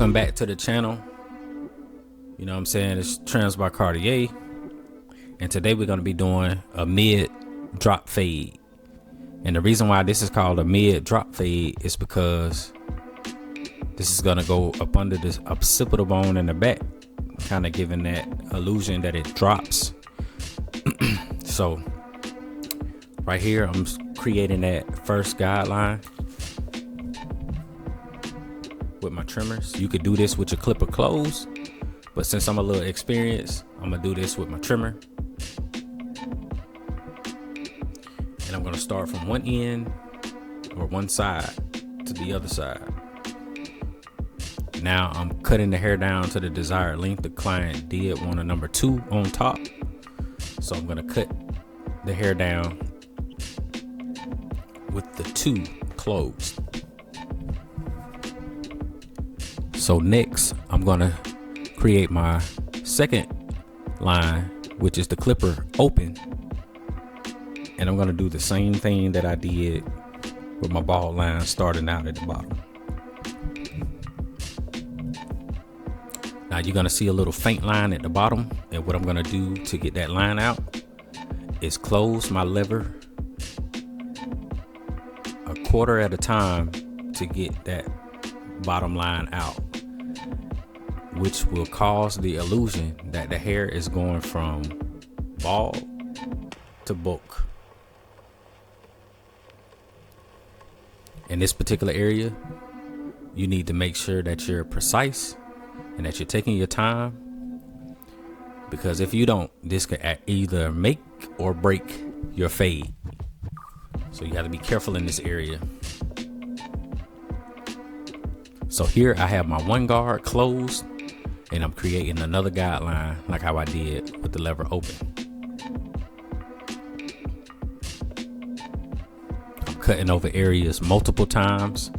Welcome back to the channel. You know what I'm saying? It's Trends by Cartier. And today we're going to be doing a mid drop fade. And the reason why this is called a mid drop fade is because this is going to go up under this occipital bone in the back, kind of giving that illusion that it drops. So right here, I'm creating that first guideline with my trimmers. You could do this with your clipper closed, but since I'm a little experienced, I'm gonna do this with my trimmer. And I'm gonna start from one end or one side to the other side. Now I'm cutting the hair down to the desired length. The client did want a number 2 on top, so I'm gonna cut the hair down with the 2 closed. So next, I'm gonna create my second line, which is the clipper open. And I'm gonna do the same thing that I did with my bald line starting out at the bottom. Now you're gonna see a little faint line at the bottom. And what I'm gonna do to get that line out is close my lever a quarter at a time to get that bottom line out, which will cause the illusion that the hair is going from bald to bulk. In this particular area, you need to make sure that you're precise and that you're taking your time, because if you don't, this could either make or break your fade. So you have to be careful in this area. So here I have my one guard closed, and I'm creating another guideline like how I did with the lever open. I'm cutting over areas multiple times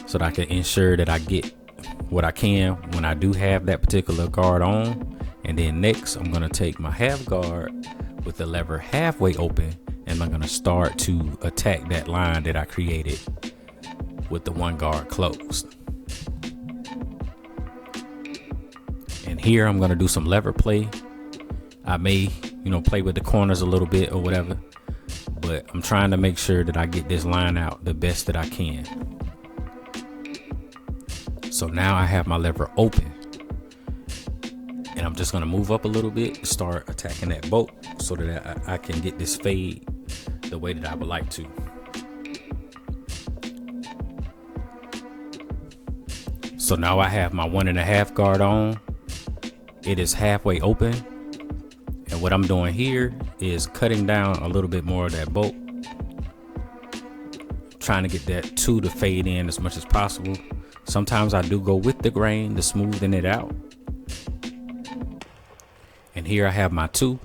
so that I can ensure that I get what I can when I do have that particular guard on. And then next, I'm gonna take my half guard with the lever halfway open, and I'm gonna start to attack that line that I created with the one guard closed. And here I'm gonna do some lever play. I may, play with the corners a little bit or whatever, but I'm trying to make sure that I get this line out the best that I can. So now I have my lever open, and I'm just gonna move up a little bit, start attacking that bolt so that I can get this fade the way that I would like to. So now I have my 1.5 guard on. It is halfway open, and what I'm doing here is cutting down a little bit more of that bolt, trying to get that 2 to fade in as much as possible. Sometimes I do go with the grain to smoothen it out. And here I have my 2.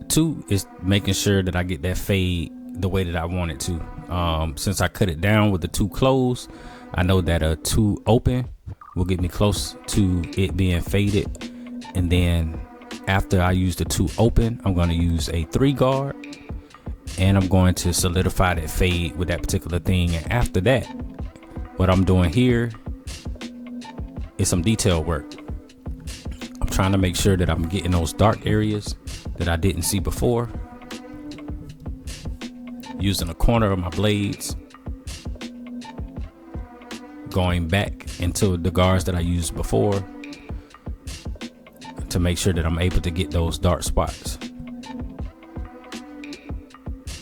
Two is making sure that I get that fade the way that I want it to. Since I cut it down with the 2 closed, I know that a 2 open will get me close to it being faded. And then after I use the 2 open, I'm going to use a 3 guard, and I'm going to solidify that fade with that particular thing. And after that, what I'm doing here is some detail work. I'm trying to make sure that I'm getting those dark areas that I didn't see before, using the corner of my blades, going back into the guards that I used before to make sure that I'm able to get those dark spots.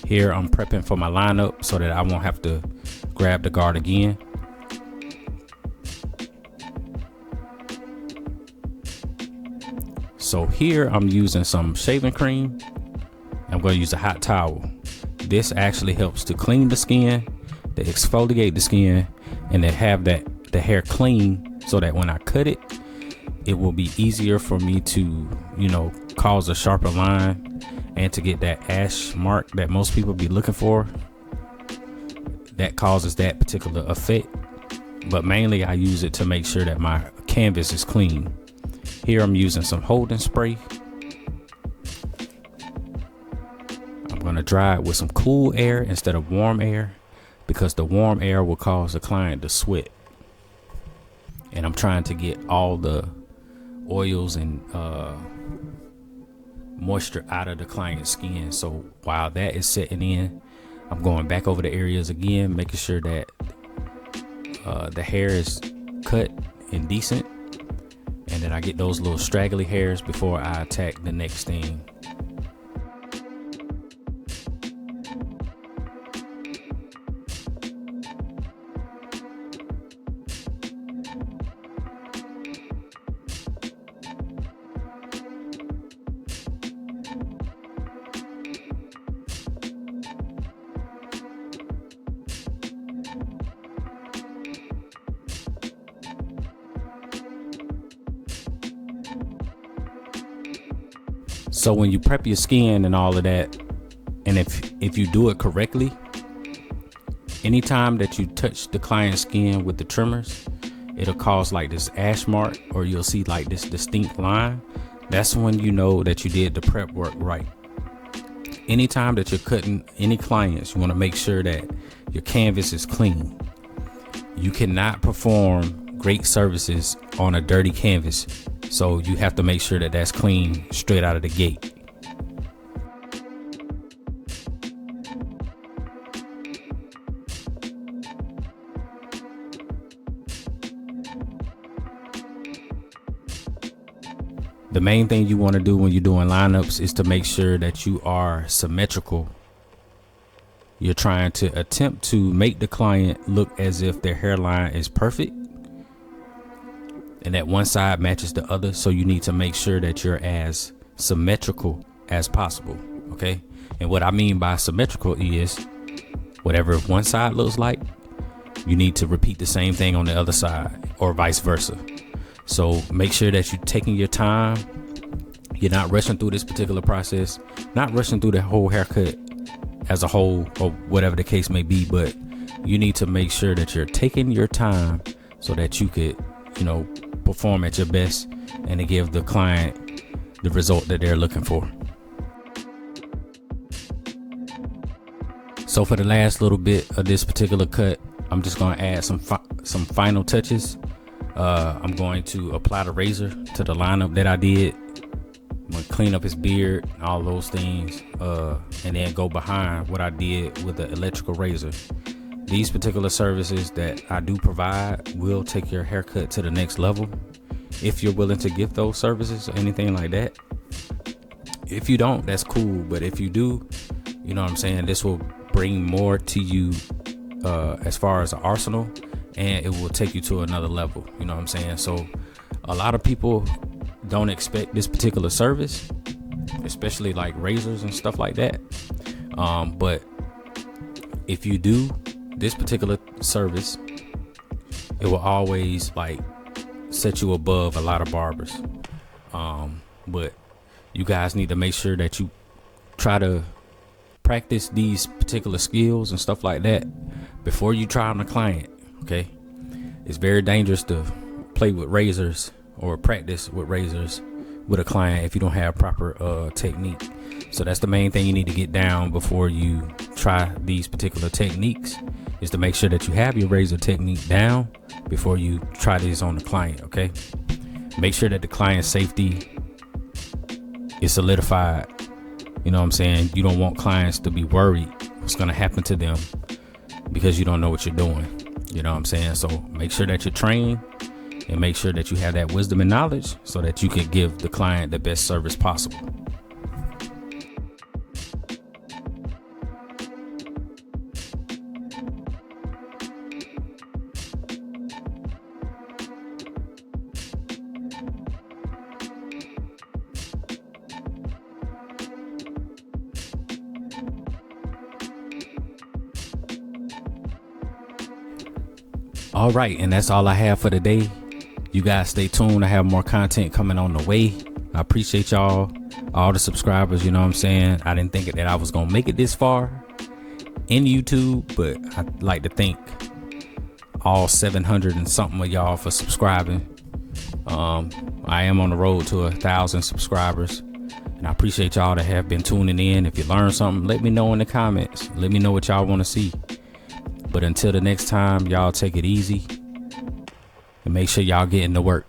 Here I'm prepping for my lineup so that I won't have to grab the guard again. So here I'm using some shaving cream. I'm going to use a hot towel. This actually helps to clean the skin, to exfoliate the skin, and to have the hair clean so that when I cut it, it will be easier for me to, cause a sharper line and to get that ash mark that most people be looking for. That causes that particular effect. But mainly I use it to make sure that my canvas is clean. Here I'm using some holding spray. I'm going to dry it with some cool air instead of warm air, because the warm air will cause the client to sweat. And I'm trying to get all the oils and moisture out of the client's skin. So while that is setting in, I'm going back over the areas again, making sure that the hair is cut and decent, and then I get those little straggly hairs before I attack the next thing. So when you prep your skin and all of that, and if you do it correctly, anytime that you touch the client's skin with the trimmers, it'll cause like this ash mark, or you'll see like this distinct line. That's when you know that you did the prep work right. Anytime that you're cutting any clients, you want to make sure that your canvas is clean. You cannot perform great services on a dirty canvas. So you have to make sure that that's clean straight out of the gate. The main thing you want to do when you're doing lineups is to make sure that you are symmetrical. You're trying to attempt to make the client look as if their hairline is perfect and that one side matches the other. So you need to make sure that you're as symmetrical as possible. Okay. And what I mean by symmetrical is whatever one side looks like, you need to repeat the same thing on the other side, or vice versa. So make sure that you're taking your time. You're not rushing through this particular process, not rushing through the whole haircut as a whole, or whatever the case may be, but you need to make sure that you're taking your time so that you could, perform at your best and to give the client the result that they're looking for. So for the last little bit of this particular cut, I'm just going to add some final touches. I'm going to apply the razor to the lineup that I did. I'm going to clean up his beard, all those things, and then go behind what I did with the electrical razor. These particular services that I do provide will take your haircut to the next level if you're willing to give those services or anything like that. If you don't, that's cool. But if you do, you know what I'm saying, this will bring more to you as far as an arsenal, and it will take you to another level. You know what I'm saying? So a lot of people don't expect this particular service, especially like razors and stuff like that. But if you do this particular service, it will always like set you above a lot of barbers. But you guys need to make sure that you try to practice these particular skills and stuff like that before you try on a client. Okay, it's very dangerous to play with razors or practice with razors with a client if you don't have proper technique. So that's the main thing you need to get down before you try these particular techniques, is to make sure that you have your razor technique down before you try this on the client. Okay, make sure that the client's safety is solidified. You know what I'm saying? You don't want clients to be worried what's going to happen to them because you don't know what you're doing. You know what I'm saying? So make sure that you're trained and make sure that you have that wisdom and knowledge so that you can give the client the best service possible. All right, and that's all I have for today. You guys stay tuned. I have more content coming on the way. I appreciate y'all, all the subscribers. You know what I'm saying? I didn't think that I was gonna make it this far in YouTube, but I'd like to thank all 700 and something of y'all for subscribing. I am on the road to 1,000 subscribers, And I appreciate y'all that have been tuning in. If you learned something, let me know in the comments. Let me know what y'all want to see. But until the next time, y'all take it easy and make sure y'all get into work.